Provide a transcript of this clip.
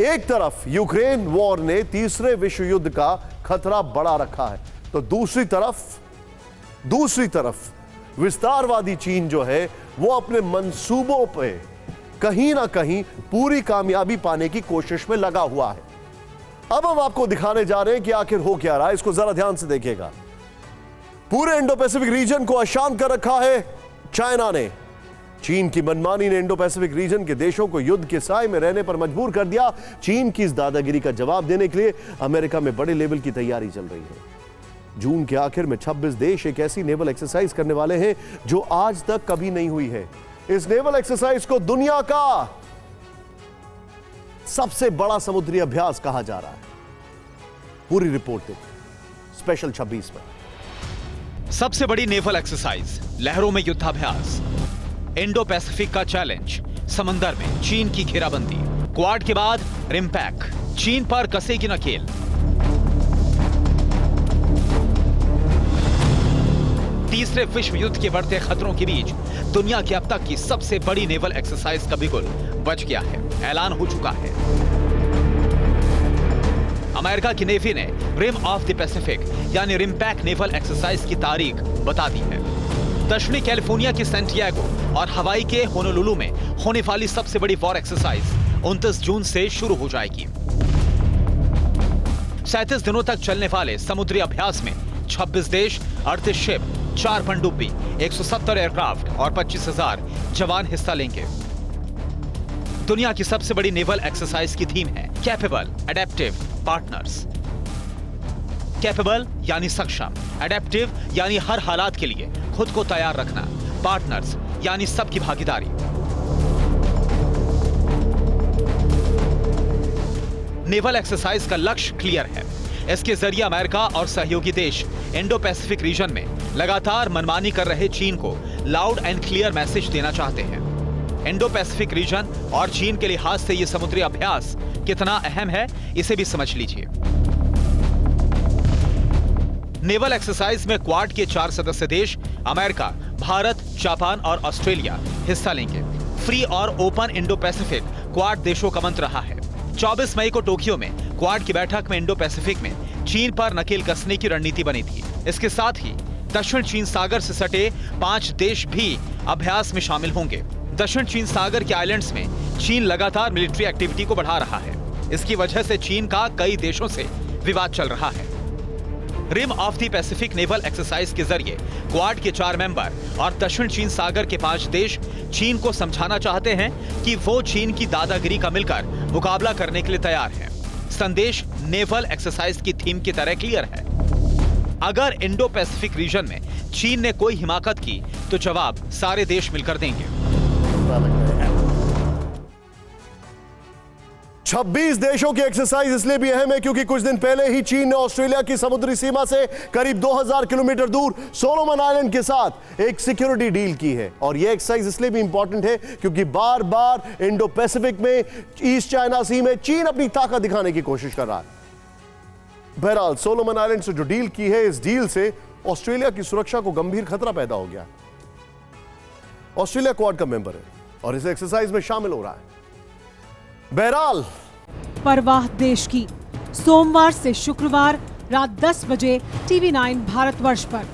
एक तरफ Ukraine war ने तीसरे विश्व युद्ध का खतरा बढ़ा रखा है, तो दूसरी तरफ विस्तारवादी चीन जो है वो अपने मंसूबों पे कहीं ना कहीं पूरी कामयाबी पाने की कोशिश में लगा हुआ है। अब हम आपको दिखाने जा रहे हैं कि आखिर हो क्या रहा है। इसको जरा ध्यान से देखिएगा। पूरे इंडो पैसिफिक रीजन को अशांत कर रखा है चाइना ने। चीन की मनमानी ने इंडो पैसिफिक रीजन के देशों को युद्ध के साए में रहने पर मजबूर कर दिया। चीन की इस दादागिरी का जवाब देने के लिए अमेरिका में बड़े लेवल की तैयारी चल रही है। जून के आखिर में 26 देश एक ऐसी नेवल एक्सरसाइज करने वाले हैं जो आज तक कभी नहीं हुई है। इस नेवल एक्सरसाइज को दुनिया का सबसे बड़ा समुद्री अभ्यास कहा जा रहा है। पूरी रिपोर्ट देखिए स्पेशल 26 में। सबसे बड़ी नेवल एक्सरसाइज, लहरों में युद्धाभ्यास, इंडो पैसिफिक का चैलेंज, समंदर में चीन की घेराबंदी, क्वाड के बाद रिमपैक, चीन पर कसेगी नकेल। तीसरे विश्व युद्ध के बढ़ते खतरों के बीच दुनिया की अब तक की सबसे बड़ी नेवल एक्सरसाइज का बिगुल बज गया है, ऐलान हो चुका है। अमेरिका की नेवी ने रिम ऑफ द पैसिफिक यानी रिमपैक नेवल एक्सरसाइज की तारीख बता दी है। दक्षिणी कैलिफोर्निया की सैंटियागो और हवाई के होनोलुलु में होने वाली सबसे बड़ी वॉर एक्सरसाइज 29 जून से शुरू हो जाएगी। 37 दिनों तक चलने वाले समुद्री अभ्यास में 26 देश, 38 शिप, 4 पनडुब्बी, 170 एयरक्राफ्ट और 25,000 जवान हिस्सा लेंगे। दुनिया की सबसे बड़ी नेवल एक्सरसाइज की थीम है कैपेबल, एडेप्टिव, पार्टनर्स। कैपेबल यानी सक्षम, एडेप्टिव यानी हर हालात के लिए खुद को तैयार रखना, पार्टनर्स यानी सबकी भागीदारी। नेवल एक्सरसाइज का लक्ष्य क्लियर है। इसके जरिए अमेरिका और सहयोगी देश इंडो पैसिफिक रीजन में लगातार मनमानी कर रहे चीन को लाउड एंड क्लियर मैसेज देना चाहते हैं। इंडो पैसिफिक रीजन और चीन के लिहाज से यह समुद्री अभ्यास कितना अहम है, इसे भी समझ लीजिए। नेवल एक्सरसाइज में क्वाड के 4 सदस्य देश अमेरिका, भारत, जापान और ऑस्ट्रेलिया हिस्सा लेंगे। फ्री और ओपन इंडो पैसिफिक क्वाड देशों का मंत्र रहा है। 24 मई को टोक्यो में क्वाड की बैठक में इंडो पैसिफिक में चीन पर नकेल कसने की रणनीति बनी थी। इसके साथ ही दक्षिण चीन सागर से सटे 5 देश भी अभ्यास में शामिल होंगे। दक्षिण चीन सागर के आइलैंड्स में चीन लगातार मिलिट्री एक्टिविटी को बढ़ा रहा है। इसकी वजह से चीन का कई देशों से विवाद चल रहा है। Rim of the Pacific naval exercise के जरिए क्वाड के 4 मेंबर और दक्षिण चीन सागर के 5 देश चीन को समझाना चाहते हैं कि वो चीन की दादागिरी का मिलकर मुकाबला करने के लिए तैयार हैं। संदेश नेवल एक्सरसाइज की थीम की तरह क्लियर है। अगर इंडो पैसिफिक रीजन में चीन ने कोई हिमाकत की तो जवाब सारे देश मिलकर देंगे। 26 देशों की एक्सरसाइज इसलिए भी अहम है क्योंकि कुछ दिन पहले ही चीन ने ऑस्ट्रेलिया की समुद्री सीमा से करीब 2000 किलोमीटर दूर सोलोमन आइलैंड के साथ एक सिक्योरिटी डील की है। और यह एक्सरसाइज इसलिए भी इंपॉर्टेंट है क्योंकि बार बार इंडो पैसिफिक में, ईस्ट चाइना सी में चीन अपनी ताकत दिखाने की कोशिश कर रहा है। बहरहाल सोलोमन आइलैंड से जो डील की है, इस डील से ऑस्ट्रेलिया की सुरक्षा को गंभीर खतरा पैदा हो गया। ऑस्ट्रेलिया क्वाड का मेंबर है और इस एक्सरसाइज में शामिल हो रहा है। बहरहाल परवाह देश की, सोमवार से शुक्रवार रात 10 बजे TV9 भारतवर्ष पर।